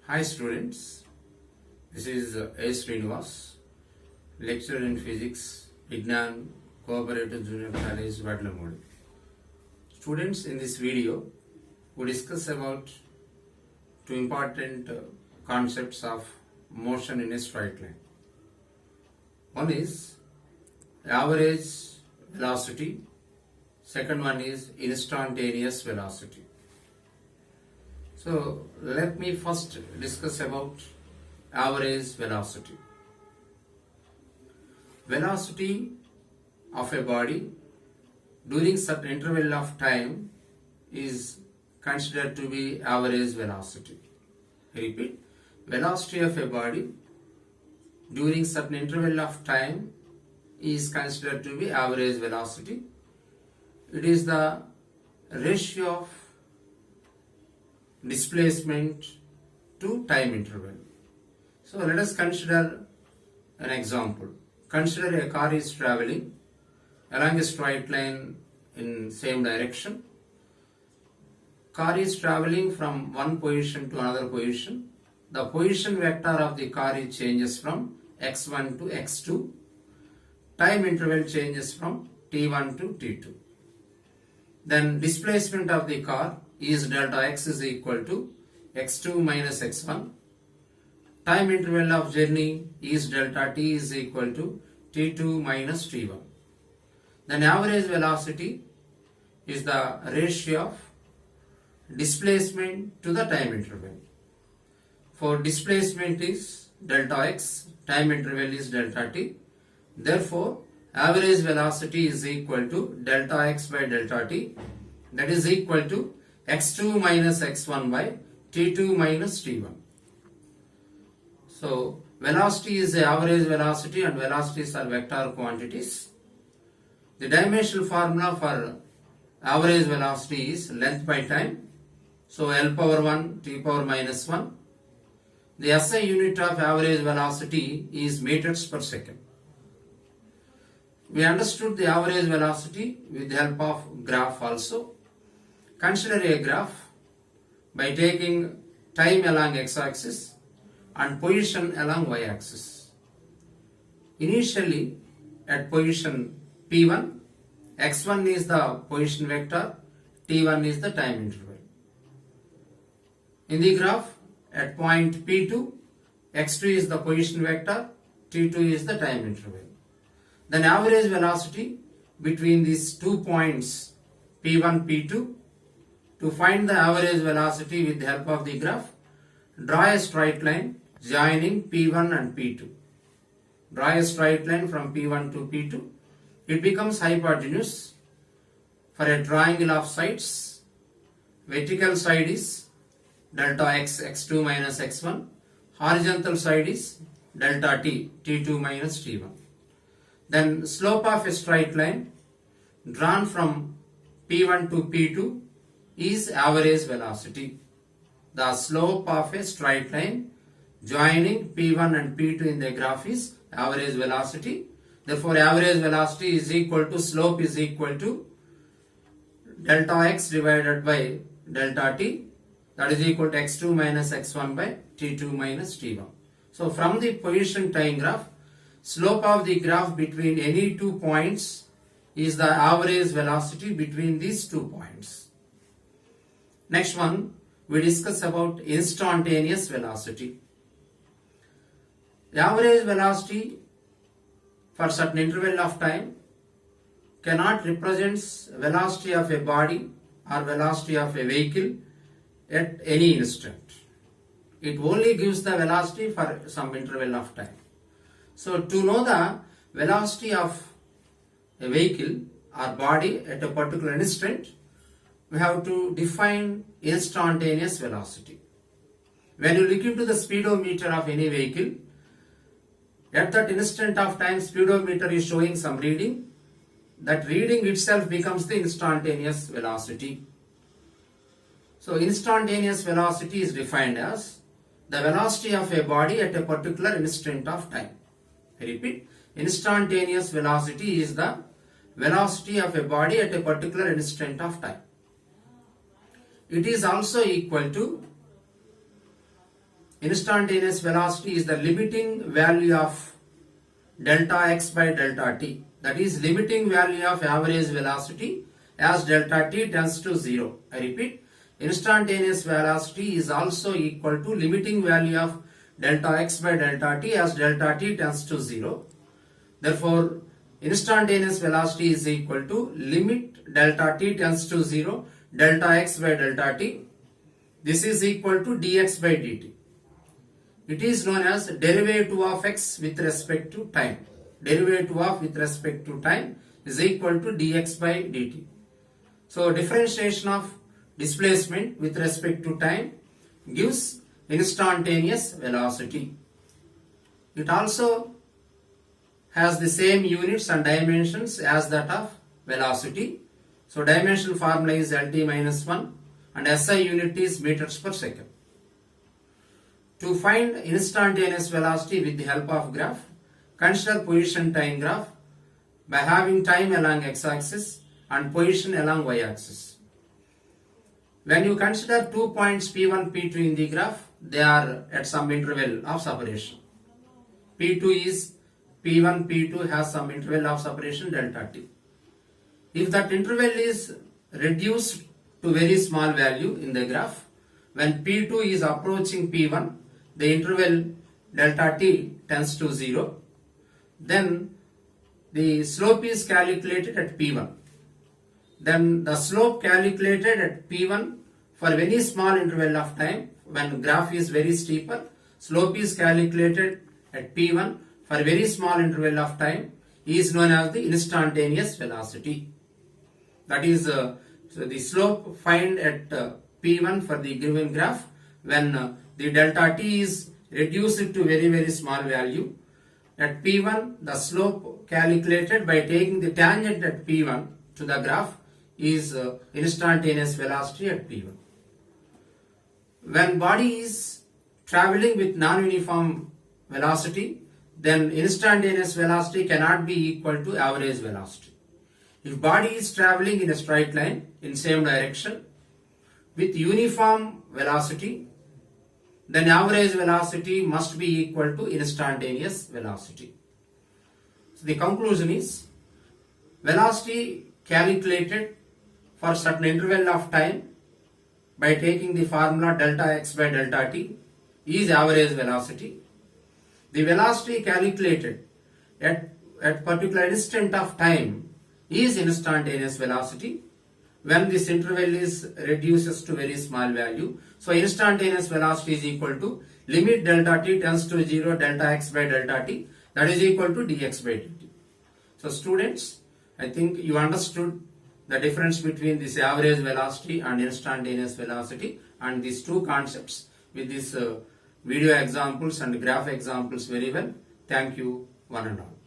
Hi students, this is A. Srinivas, lecturer in physics, Vignan, Cooperative Junior College, Vadlamudi. Students, in this video, we discuss about two important concepts of motion in a straight line. One is average velocity, second one is instantaneous velocity. So let me first discuss about average velocity. Velocity of a body during certain interval of time is considered to be average velocity. I repeat, velocity of a body during certain interval of time is considered to be average velocity. It is the ratio of displacement to time interval. So let us consider an example. Consider a car is traveling along a straight line in same direction. Car is traveling from one position to another position. The position vector of the car is changes from x1 to x2. Time interval changes from t1 to t2. Then displacement of the car is delta x is equal to x2 minus x1. Time interval of journey is delta t is equal to t2 minus t1. Then average velocity is the ratio of displacement to the time interval. For displacement is delta x, time interval is delta t. Therefore, average velocity is equal to delta x by delta t, that is equal to x2 minus x1 by t2 minus t1. So velocity is the average velocity and velocities are vector quantities. The dimensional formula for average velocity is length by time. So L power 1 t power minus 1. The SI unit of average velocity is meters per second. We understood the average velocity with the help of graph also. Consider a graph by taking time along x-axis and position along y-axis. Initially, at position P1, x1 is the position vector, t1 is the time interval. In the graph, at point P2, x2 is the position vector, t2 is the time interval. Then average velocity between these 2 points P1, P2. To find the average velocity with the help of the graph, draw a straight line joining P1 and P2. Draw a straight line from P1 to P2. It becomes hypotenuse for a triangle of sides. Vertical side is delta x, x2 minus x1. Horizontal side is delta t, t2 minus t1. Then slope of a straight line drawn from P1 to P2 is average velocity. The slope of a straight line joining P1 and P2 in the graph is average velocity. Therefore, average velocity is equal to slope is equal to delta x divided by delta t, that is equal to x2 minus x1 by t2 minus t1. So, from the position time graph, slope of the graph between any 2 points is the average velocity between these 2 points. Next one, we discuss about instantaneous velocity. The average velocity for certain interval of time cannot represent velocity of a body or velocity of a vehicle at any instant. It only gives the velocity for some interval of time. So to know the velocity of a vehicle or body at a particular instant, we have to define instantaneous velocity. When you look into the speedometer of any vehicle, at that instant of time speedometer is showing some reading. That reading itself becomes the instantaneous velocity. So instantaneous velocity is defined as the velocity of a body at a particular instant of time. I repeat, instantaneous velocity is the velocity of a body at a particular instant of time. It is also equal to instantaneous velocity is the limiting value of delta x by delta t. That is limiting value of average velocity as delta t tends to 0. I repeat, instantaneous velocity is also equal to limiting value of delta x by delta t as delta t tends to 0. Therefore, instantaneous velocity is equal to limit delta t tends to 0 delta x by delta t. This is equal to dx by dt. It is known as derivative of x with respect to time. Derivative of with respect to time is equal to dx by dt. So differentiation of displacement with respect to time gives instantaneous velocity. It also has the same units and dimensions as that of velocity. So dimensional formula is LT minus 1 and SI unit is meters per second. To find instantaneous velocity with the help of graph, consider position time graph by having time along x-axis and position along y-axis. When you consider 2 points P1, P2 in the graph, they are at some interval of separation. P2 is P1, P2 has some interval of separation delta t. If that interval is reduced to very small value in the graph, when P2 is approaching P1, the interval delta t tends to 0. Then the slope is calculated at P1. Then the slope calculated at P1 for any small interval of time, when graph is very steeper, slope is calculated at P1 for very small interval of time is known as the instantaneous velocity. That is so the slope find at P1 for the given graph when the delta t is reduced to very small value. At P1, the slope calculated by taking the tangent at P1 to the graph is instantaneous velocity at P1. When body is traveling with non-uniform velocity, then instantaneous velocity cannot be equal to average velocity. If body is traveling in a straight line in same direction with uniform velocity, then average velocity must be equal to instantaneous velocity. So the conclusion is, velocity calculated for certain interval of time by taking the formula delta x by delta t is average velocity. The velocity calculated at particular instant of time is instantaneous velocity when this interval is reduces to very small value. So instantaneous velocity is equal to limit delta t tends to 0 delta x by delta t, that is equal to dx by dt. So students, I think you understood the difference between this average velocity and instantaneous velocity and these two concepts with these video examples and graph examples very well. Thank you one and all.